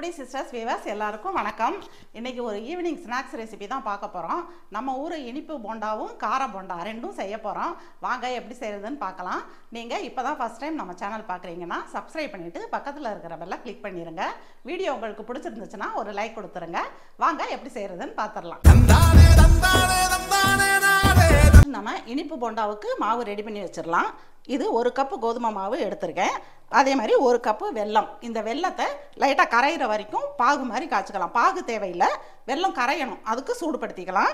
Foodie sisters viewers எல்லாருக்கும் வணக்கம். இன்னைக்கு ஒரு ஈவினிங் ஸ்நாக்ஸ் ரெசிபி தான் பார்க்க போகிறோம். நம்ம ஊர் இனிப்பு போண்டாவும் கார போண்டா ரெண்டும் செய்ய போகிறோம். வாங்க எப்படி செய்கிறதுன்னு பார்க்கலாம். நீங்கள் இப்போ தான் ஃபஸ்ட் டைம் நம்ம சேனல் பார்க்குறீங்கன்னா சப்ஸ்கிரைப் பண்ணிவிட்டு பக்கத்தில் இருக்கிற பெல்லை கிளிக் பண்ணிடுங்க. வீடியோ உங்களுக்கு பிடிச்சிருந்துச்சுன்னா ஒரு லைக் கொடுத்துருங்க. வாங்க எப்படி செய்கிறதுன்னு பார்த்துடலாம். நம்ம இனிப்பு போண்டாவுக்கு மாவு ரெடி பண்ணி வச்சிடலாம். இது ஒரு கப்பு கோதுமை மாவு எடுத்திருக்கேன். அதே மாதிரி ஒரு கப்பு வெல்லம். இந்த வெல்லத்தை லைட்டாக கரையிற வரைக்கும் பாகு மாதிரி காய்ச்சிக்கலாம். பாகு தேவையில்லை, வெல்லம் கரையணும், அதுக்கு சூடுபடுத்திக்கலாம்.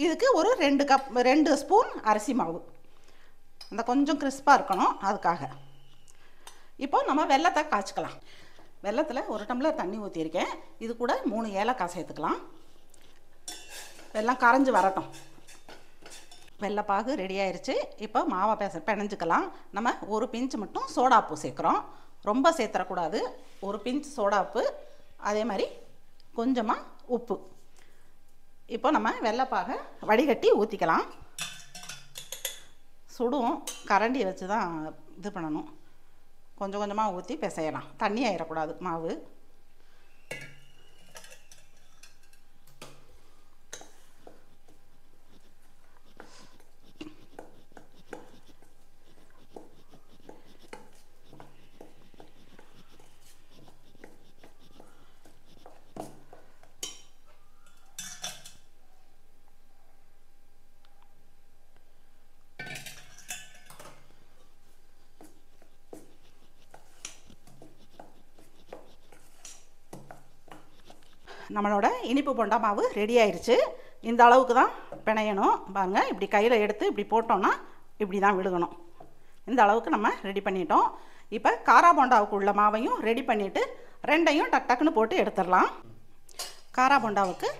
இதுக்கு ஒரு 2 ஸ்பூன் அரிசி மாவு, அந்த கொஞ்சம் கிறிஸ்பாக இருக்கணும் அதுக்காக. இப்போ நம்ம வெல்லத்தை காய்ச்சிக்கலாம். வெல்லத்தில் 1 டம்ளர் தண்ணி ஊற்றிருக்கேன். இது கூட 3 ஏலக்காய் சேர்த்துக்கலாம். வெல்லம் கரைஞ்சி வரட்டும். வெள்ளைப்பாகு ரெடி ஆயிடுச்சு. இப்போ மாவை பிணைஞ்சிக்கலாம். நம்ம ஒரு பிஞ்சு மட்டும் சோடாப்பு சேர்க்குறோம். ரொம்ப சேர்த்துறக்கூடாது. ஒரு பிஞ்சு சோடாப்பு, அதே மாதிரி கொஞ்சமாக உப்பு. இப்போ நம்ம வெள்ளைப்பாகை வடிகட்டி ஊற்றிக்கலாம். சுடும் கரண்டியை வச்சு தான் இது பண்ணணும். கொஞ்சம் கொஞ்சமாக ஊற்றி பிசையலாம். தண்ணி ஆயிடக்கூடாது மாவு. நம்மளோட இனிப்பு போண்டா மாவு ரெடி ஆயிடுச்சு. இந்த அளவுக்கு தான் பிணையணும். பாருங்கள், இப்படி கையில் எடுத்து இப்படி போட்டோன்னா இப்படி தான் விழுகணும். இந்த அளவுக்கு நம்ம ரெடி பண்ணிட்டோம். இப்போ காரா போண்டாவுக்கு உள்ள மாவையும் ரெடி பண்ணிவிட்டு ரெண்டையும் டக்குன்னு போட்டு எடுத்துடலாம். காரா போண்டாவுக்கு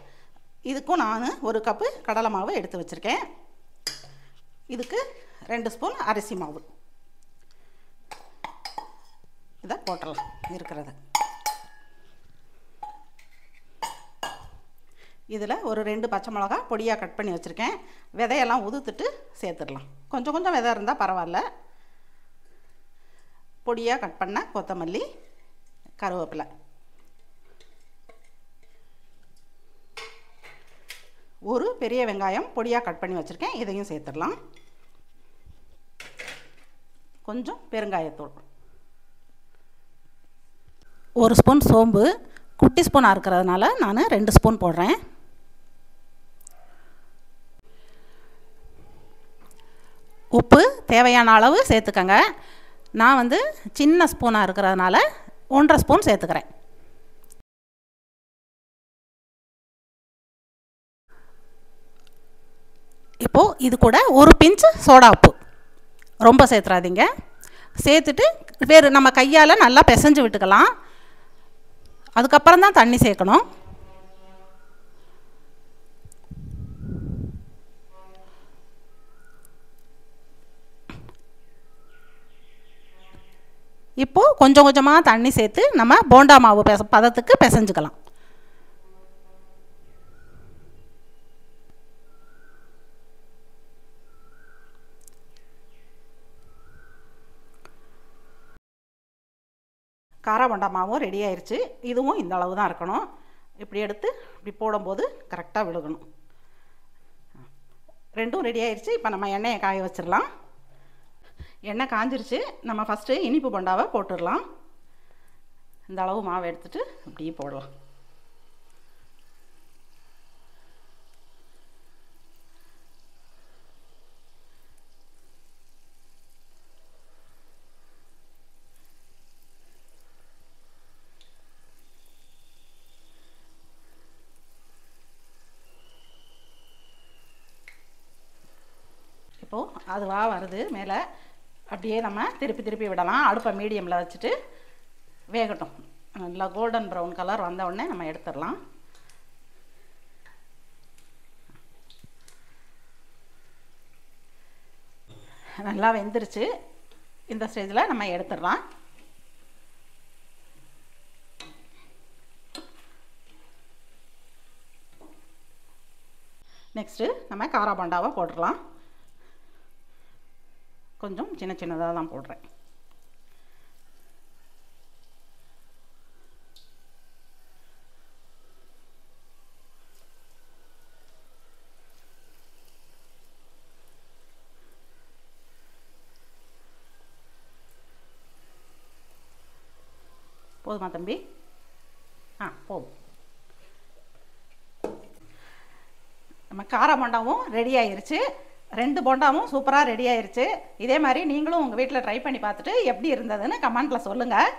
இதுக்கும் நான் 1 கப்பு கடலை மாவு எடுத்து வச்சுருக்கேன். இதுக்கு 2 ஸ்பூன் அரிசி மாவு. இதை போட்டுடலாம் இருக்கிறது. இதில் ஒரு 2 பச்சை மிளகா பொடியாக கட் பண்ணி வச்சுருக்கேன். விதையெல்லாம் உதுத்துட்டு சேர்த்துடலாம். கொஞ்சம் கொஞ்சம் விதை இருந்தால் பரவாயில்ல. பொடியாக கட் பண்ண கொத்தமல்லி, கருவேப்பிலை, ஒரு பெரிய வெங்காயம் பொடியாக கட் பண்ணி வச்சுருக்கேன். இதையும் சேர்த்துடலாம். கொஞ்சம் பெருங்காயத்தூள், 1 ஸ்பூன் சோம்பு. குட்டி ஸ்பூனாக இருக்கிறதுனால நான் 2 ஸ்பூன் போடுறேன். உப்பு தேவையான அளவு சேர்த்துக்கங்க. நான் சின்ன ஸ்பூனாக இருக்கிறதுனால 1.5 ஸ்பூன் சேர்த்துக்கிறேன். இப்போது இது கூட ஒரு பிஞ்சு சோடா உப்பு, ரொம்ப சேர்த்துறாதீங்க. சேர்த்துட்டு வேறு நம்ம கையால் நல்லா பிசைஞ்சு விட்டுக்கலாம். அதுக்கப்புறம் தான் தண்ணி சேர்க்கணும். இப்போது கொஞ்சம் கொஞ்சமாக தண்ணி சேர்த்து நம்ம போண்டா மாவு பதத்துக்கு பிசைஞ்சுக்கலாம். காரா போண்டா மாவும் ரெடி ஆயிடுச்சு. இதுவும் இந்த அளவு தான் இருக்கணும். இப்படி எடுத்து இப்படி போடும்போது கரெக்டாக விழுகணும். ரெண்டும் ரெடி ஆயிடுச்சு. இப்போ நம்ம எண்ணெயை காய வச்சிடலாம். எண்ணெய் காஞ்சிருச்சு. நம்ம ஃபஸ்ட்டு இனிப்பு போண்டாவை போட்டுடலாம். இந்த அளவு மாவு எடுத்துட்டு இப்படி போடலாம். இப்போது அதுவாக வருது மேலே. அப்படியே நம்ம திருப்பி விடலாம். அடுப்பை மீடியமில் வச்சுட்டு வேகட்டும். நல்லா கோல்டன் ப்ரௌன் கலர் வந்த உடனே நம்ம எடுத்துடலாம். நல்லா வெந்துருச்சு. இந்த ஸ்டேஜில் நம்ம எடுத்துடலாம். நெக்ஸ்ட்டு நம்ம காரா போண்டாவை போட்டுடலாம். கொஞ்சம் சின்ன சின்னதாக தான் போடுறேன். போதுமா தம்பி? போதும். நம்ம கார போண்டாவும் ரெடி ஆயிருச்சு. 2 போண்டாவும் சூப்பராக ரெடி ஆயிருச்சு. இதே மாதிரி நீங்களும் உங்கள் வீட்டில் ட்ரை பண்ணி பார்த்துட்டு எப்படி இருந்ததுன்னு கமெண்ட்டில் சொல்லுங்கள்.